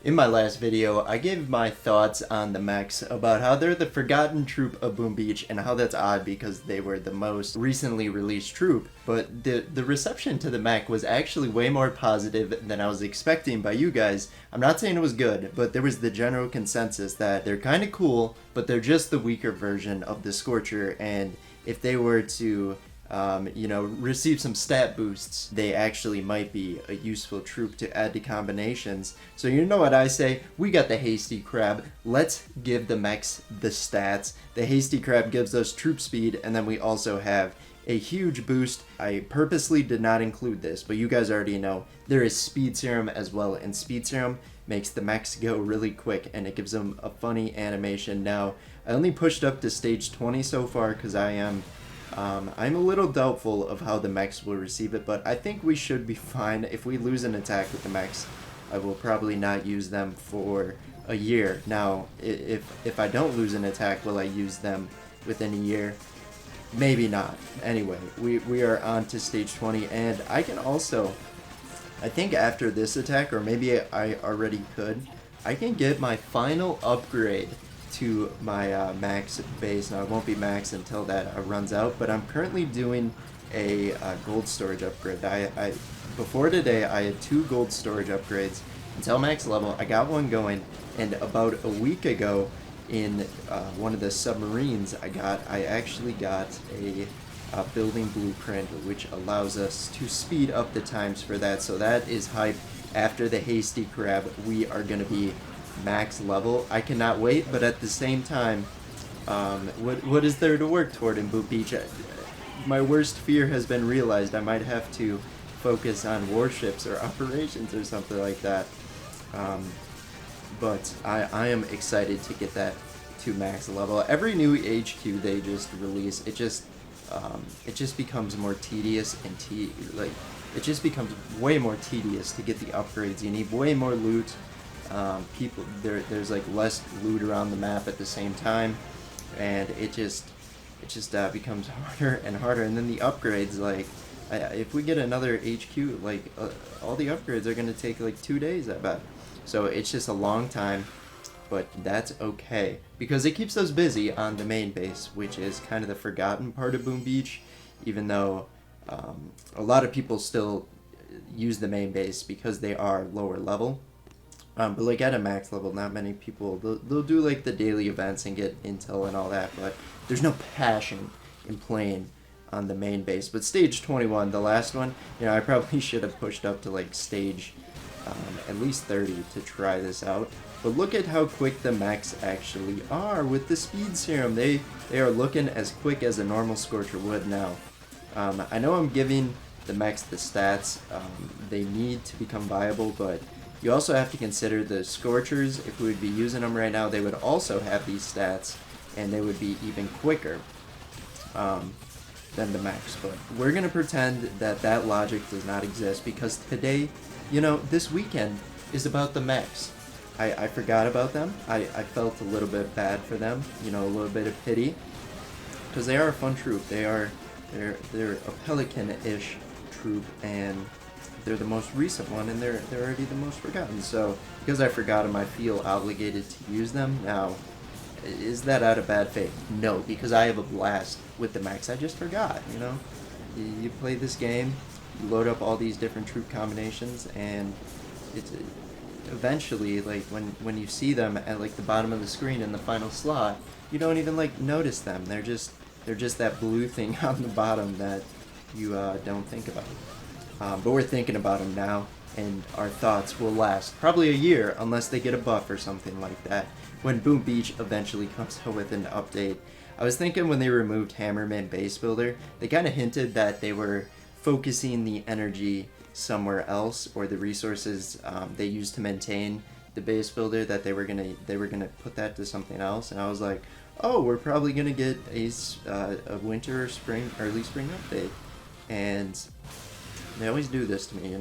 In my last video, I gave my thoughts on the mechs about how they're the forgotten troop of Boom Beach and how that's odd because they were the most recently released troop, but the reception to the mech was actually way more positive than I was expecting by you guys. I'm not saying it was good, but there was the general consensus that they're kind of cool, but they're just the weaker version of the Scorcher, and if they were to receive some stat boosts, they actually might be a useful troop to add to combinations. So you know what I say? We got the Hasty Crab. Let's give the mechs the stats. The Hasty Crab gives us troop speed, and then we also have a huge boost. I purposely did not include this, but you guys already know there is speed serum as well, and speed serum makes the mechs go really quick, and it gives them a funny animation. Now, I only pushed up to stage 20 so far because I'm a little doubtful of how the mechs will receive it, but I think we should be fine. If we lose an attack with the mechs, I will probably not use them for a year. Now, if I don't lose an attack, will I use them within a year? Maybe not. Anyway, we are on to stage 20, and I can also, I think after this attack, or maybe I already could, I can get my final upgrade to my max base. Now it won't be max until that runs out, but I'm currently doing a gold storage upgrade. I before today I had 2 gold storage upgrades until max level. I got one going, and about a week ago in one of the submarines I actually got a building blueprint which allows us to speed up the times for that, so that is hype. After the Hasty Crab, we are going to be max level. I cannot wait, but at the same time, what is there to work toward in Boot Beach? My worst fear has been realized. I might have to focus on warships or operations or something like that. But I am excited to get that to max level. Every new HQ they just release, it just becomes more tedious and it just becomes way more tedious to get the upgrades. You need way more loot. There's like less loot around the map at the same time, and it just becomes harder and harder. And then the upgrades, like if we get another HQ, like all the upgrades are gonna take like 2 days, I bet. So it's just a long time, but that's okay because it keeps us busy on the main base, which is kind of the forgotten part of Boom Beach, even though a lot of people still use the main base because they are lower level. But like at a max level, not many people, they'll do like the daily events and get intel and all that, but there's no passion in playing on the main base. But stage 21, the last one, I probably should have pushed up to like stage at least 30 to try this out. But look at how quick the mechs actually are with the speed serum. They are looking as quick as a normal Scorcher would now. I know I'm giving the mechs the stats. They need to become viable, but you also have to consider the Scorchers. If we would be using them right now, they would also have these stats, and they would be even quicker than the mechs. But we're going to pretend that that logic does not exist, because today, this weekend is about the mechs. I forgot about them. I felt a little bit bad for them, a little bit of pity, because they are a fun troop. They're a Pelican-ish troop, and they're the most recent one, and they're already the most forgotten. So because I forgot them, I feel obligated to use them. Now, is that out of bad faith? No, because I have a blast with the mechs. I just forgot. You play this game, you load up all these different troop combinations, and it's eventually, like when you see them at like the bottom of the screen in the final slot, you don't even like notice them. They're just that blue thing on the bottom that you don't think about. But we're thinking about them now, and our thoughts will last probably a year unless they get a buff or something like that. When Boom Beach eventually comes out with an update, I was thinking when they removed Hammerman Base Builder, they kind of hinted that they were focusing the energy somewhere else, or the resources they used to maintain the base builder, that they were gonna put that to something else. And I was like, oh, we're probably gonna get a winter or spring, early spring update, and they always do this to me,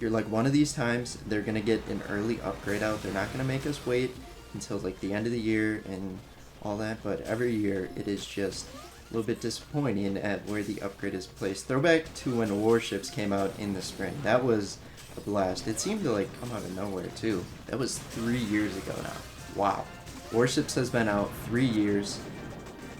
You're like, one of these times they're gonna get an early upgrade out. They're not gonna make us wait until like the end of the year and all that, but every year it is just a little bit disappointing at where the upgrade is placed. Throwback to when warships came out in the spring. That was a blast. It seemed to like come out of nowhere too. That was 3 years ago now. Wow. Warships has been out 3 years,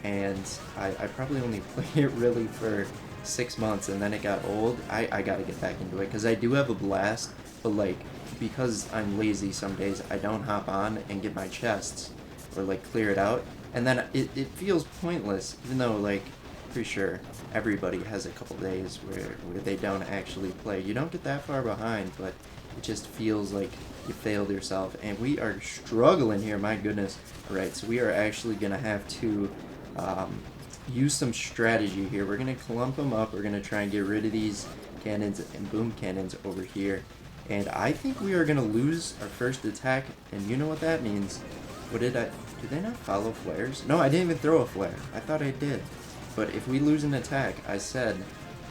and I probably only played it really for 6 months, and then it got old. I gotta get back into it because I do have a blast, but like because I'm lazy some days, I don't hop on and get my chests or like clear it out, and then it feels pointless, even though like pretty sure everybody has a couple days where they don't actually play. You don't get that far behind, but it just feels like you failed yourself, and we are struggling here, my goodness. Alright, so we are actually gonna have to use some strategy here. We're gonna clump them up. We're gonna try and get rid of these cannons and boom cannons over here, and I think we are gonna lose our first attack, and you know what that means. What did they not follow flares? No, I didn't even throw a flare. I thought I did. But if we lose an attack, I said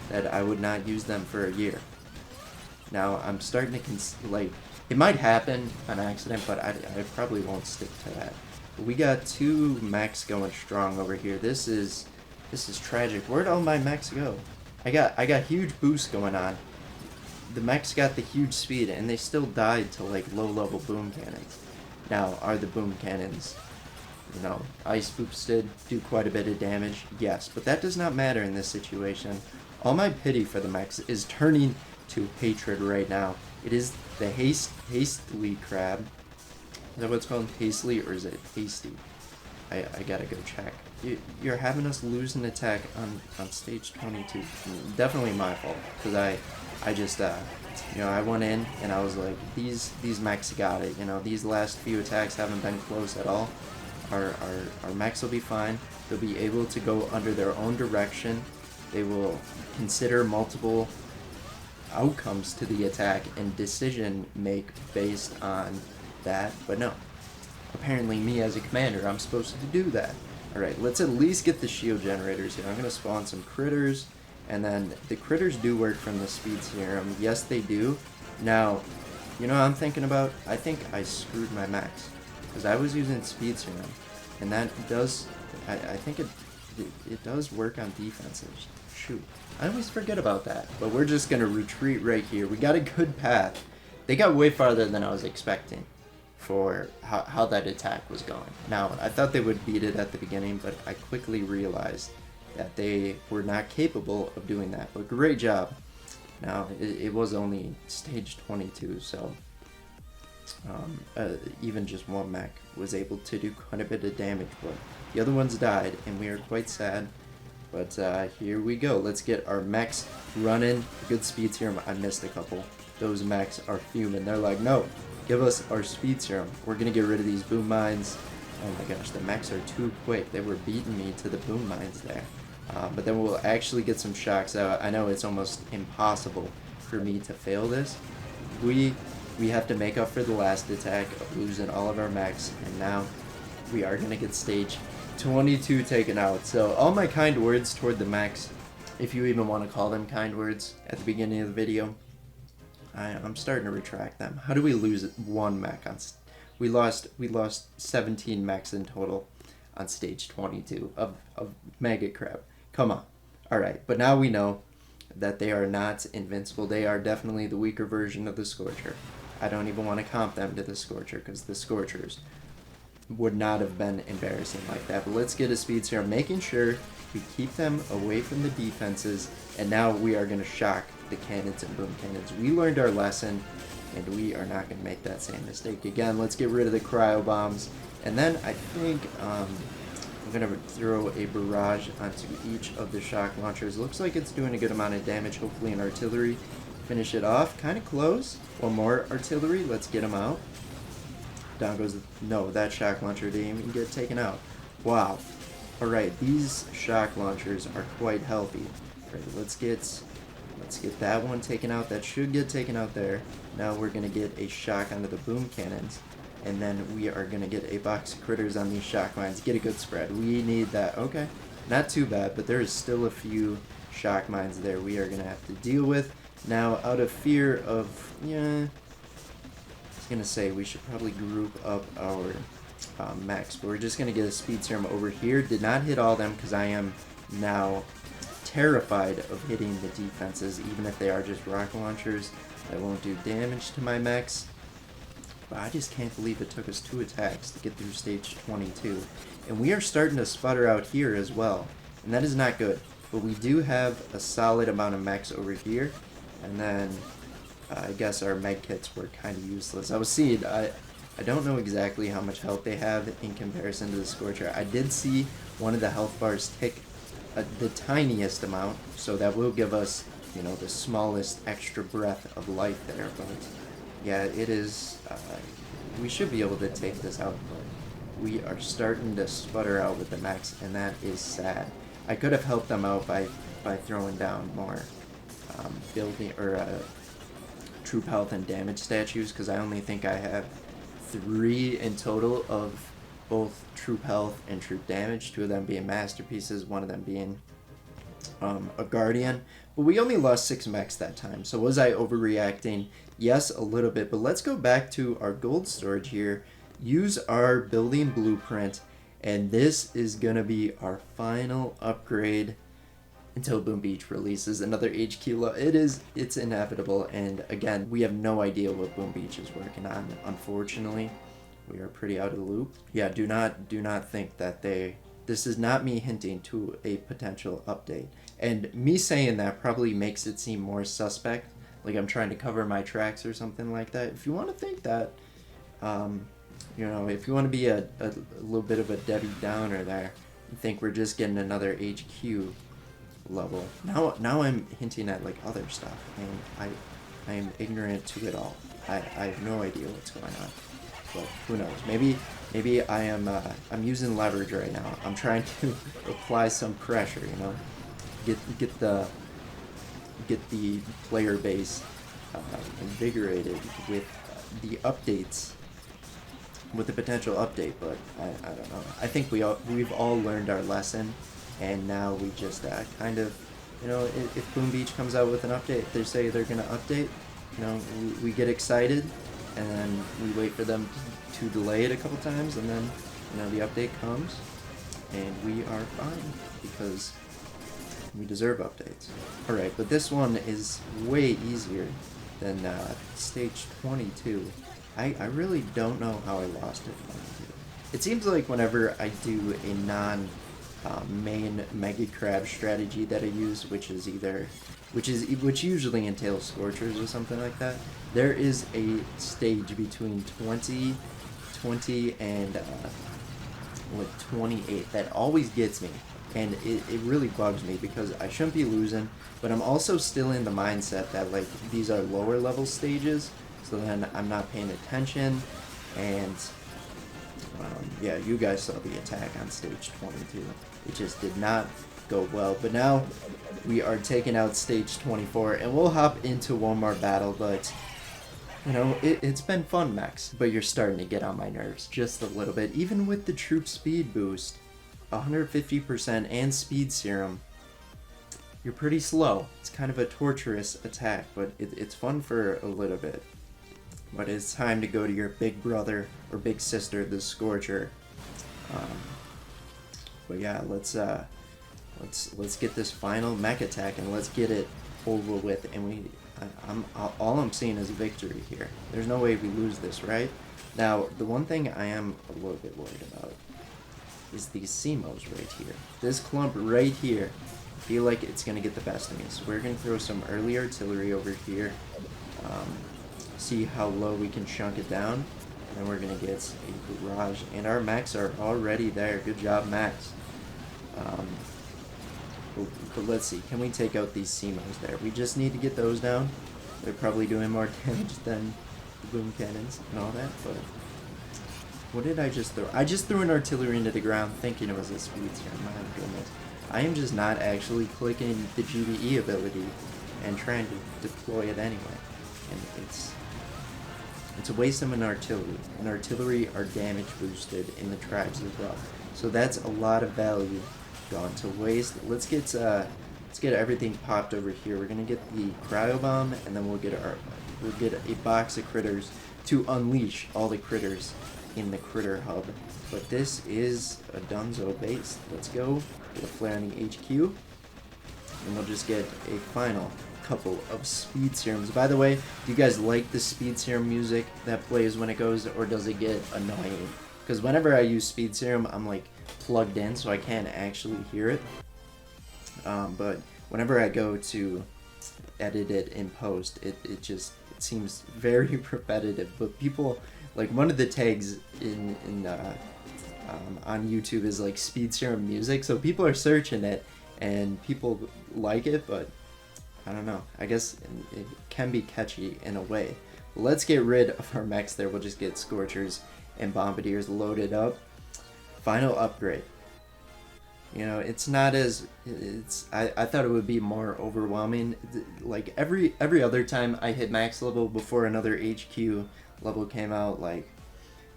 that I would not use them for a year. Now I'm starting to like, it might happen on accident, but I probably won't stick to that. But we got 2 mechs going strong over here. This is tragic. Where'd all my mechs go? I got huge boosts going on. The mechs got the huge speed, and they still died to like low-level boom cannons. Now, are the boom cannons, you know, ice boosted, do quite a bit of damage? Yes, but that does not matter in this situation. All my pity for the mechs is turning to hatred right now. It is the Hasty Crab. Is that what it's called? Hastily, or is it Hasty? I gotta go check. You're having us lose an attack on stage 22. Definitely my fault, because I just, you know, I went in and I was like, these mechs got it. You know, these last few attacks haven't been close at all. Our mechs will be fine. They'll be able to go under their own direction. They will consider multiple outcomes to the attack and decision make based on that. But no, apparently me as a commander, I'm supposed to do that. Alright, let's at least get the shield generators here. I'm going to spawn some critters, and then the critters do work from the speed serum. Yes, they do. Now, you know what I'm thinking about? I think I screwed my mechs, because I was using speed serum, and that does, I think it does work on defenses. Shoot, I always forget about that. But we're just going to retreat right here. We got a good path. They got way farther than I was expecting for how that attack was going. Now, I thought they would beat it at the beginning, but I quickly realized that they were not capable of doing that. But great job. Now, it was only stage 22, so even just one mech was able to do quite a bit of damage, but the other ones died, and we are quite sad. But here we go. Let's get our mechs running. Good speed serum. I missed a couple. Those mechs are fuming. They're like, no, give us our speed serum. We're going to get rid of these boom mines. Oh my gosh, the mechs are too quick. They were beating me to the boom mines there. But then we'll actually get some shocks out. I know it's almost impossible for me to fail this. We have to make up for the last attack of losing all of our mechs, and now we are going to get stage 22 taken out. So all my kind words toward the mechs, if you even want to call them kind words at the beginning of the video, I'm starting to retract them. How do we lose one mech on? We lost 17 mechs in total on stage 22 of Mega Crab. Come on. Alright, but now we know that they are not invincible. They are definitely the weaker version of the Scorcher. I don't even want to comp them to the Scorcher, because the Scorchers would not have been embarrassing like that. But let's get a speed serum, making sure we keep them away from the defenses, and now we are going to shock the cannons and boom cannons. We learned our lesson, and we are not going to make that same mistake again. Let's get rid of the cryo bombs, and then I think I'm going to throw a barrage onto each of the shock launchers. Looks like it's doing a good amount of damage. Hopefully an artillery finish it off. Kind of close. One more artillery. Let's get them out. Down goes no, that shock launcher didn't even get taken out. Wow. Alright, these shock launchers are quite healthy. Alright, let's get that one taken out. That should get taken out there. Now we're gonna get a shock onto the boom cannons, and then we are gonna get a box of critters on these shock mines. Get a good spread. We need that. Okay, not too bad, but there is still a few shock mines there we are gonna have to deal with. Now, out of fear of, I was gonna say we should probably group up our mechs, but we're just gonna get a speed serum over here. Did not hit all them because I am now terrified of hitting the defenses, even if they are just rocket launchers. That won't do damage to my mechs. But I just can't believe it took us 2 attacks to get through stage 22. And we are starting to sputter out here as well. And that is not good. But we do have a solid amount of mechs over here. And then I guess our med kits were kind of useless. I was seeing, I don't know exactly how much health they have in comparison to the Scorcher. I did see one of the health bars tick the tiniest amount. So that will give us, you know, the smallest extra breath of life there. But yeah, it is, we should be able to take this out. But we are starting to sputter out with the mechs, and that is sad. I could have helped them out by throwing down more building or troop health and damage statues, because I only think I have 3 in total of both troop health and troop damage. 2 of them being masterpieces, 1 of them being a guardian. But we only lost 6 mechs that time. So was I overreacting? Yes, a little bit. But let's go back to our gold storage here. Use our building blueprint. And this is going to be our final upgrade until Boom Beach releases another HQ. It's inevitable. And again, we have no idea what Boom Beach is working on. Unfortunately, we are pretty out of the loop. Yeah, do not think that this is not me hinting to a potential update. And me saying that probably makes it seem more suspect, like I'm trying to cover my tracks or something like that. If you want to think that, you know, if you want to be a little bit of a Debbie Downer there, and think we're just getting another HQ level. Now I'm hinting at like other stuff, and I am ignorant to it all. I have no idea what's going on. But who knows? Maybe I am I'm using leverage right now. I'm trying to apply some pressure, you know, get the player base invigorated with the updates, with the potential update. But I don't know. I think we've all learned our lesson, and now we just kind of, you know, if Boom Beach comes out with an update, they say they're gonna update, you know, we get excited, and then we wait for them to delay it a couple times, and then, you know, the update comes, and we are fine, because we deserve updates. Alright, but this one is way easier than stage 22. I really don't know how I lost it. It seems like whenever I do a non-main Mega Crab strategy that I use, which usually entails Scorchers or something like that, there is a stage between 20 and like 28 that always gets me, and it really bugs me because I shouldn't be losing, but I'm also still in the mindset that like these are lower level stages, so then I'm not paying attention. And yeah, you guys saw the attack on stage 22. It just did not go well, but now we are taking out stage 24, and we'll hop into one more battle. But you know, it's been fun, Mechs, but you're starting to get on my nerves just a little bit. Even with the troop speed boost, 150% and speed serum, you're pretty slow. It's kind of a torturous attack, but it's fun for a little bit. But it's time to go to your big brother or big sister, the Scorcher. But yeah, let's get this final mech attack, and let's get it over with. And all I'm seeing is victory here. There's no way we lose this, right? Now, the one thing I am a little bit worried about is these CMOs right here. This clump right here, I feel like it's going to get the best of me. So we're going to throw some early artillery over here. See how low we can chunk it down. And then we're going to get a barrage. And our mechs are already there. Good job, Mechs. But let's see. Can we take out these CMOs there? We just need to get those down. They're probably doing more damage than the boom cannons and all that. But what did I just throw? I just threw an artillery into the ground thinking it was a speed serum. My goodness. I am just not actually clicking the GBE ability and trying to deploy it anyway. And it's a waste of an artillery. And artillery are damage boosted in the tribes as well. So that's a lot of value gone to waste. Let's get everything popped over here. We're gonna get the cryo bomb, and then we'll get a box of critters to unleash all the critters in the critter hub. But this is a Dunzo base. Let's go get a flare on the HQ, and we'll just get a final couple of speed serums. By the way, do you guys like the speed serum music that plays when it goes, or does it get annoying? Because whenever I use speed serum, I'm like plugged in, so I can't actually hear it. But whenever I go to edit it in post, it seems very repetitive. But people, like, one of the tags on YouTube is like speed serum music, so people are searching it and people like it, but I don't know, I guess it can be catchy in a way. Let's get rid of our mechs there. We'll just get Scorchers and Bombardiers loaded up. Final upgrade. You know, it's not as, I thought it would be more overwhelming. Like every other time I hit max level before another HQ level came out, like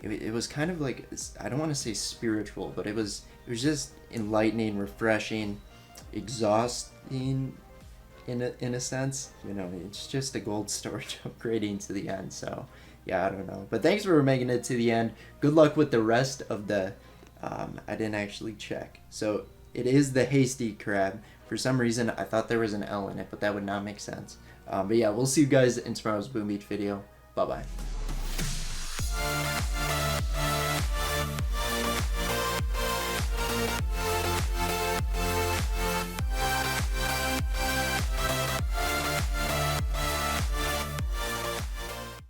it was kind of like, I don't want to say spiritual, but it was just enlightening, refreshing, exhausting in a sense. You know, it's just a gold storage upgrading to the end. So yeah, I don't know, but thanks for making it to the end. Good luck with the rest of the I didn't actually check. So it is the Hasty Crab. For some reason I thought there was an L in it, but that would not make sense. But yeah, we'll see you guys in tomorrow's Boom Beach video. Bye bye.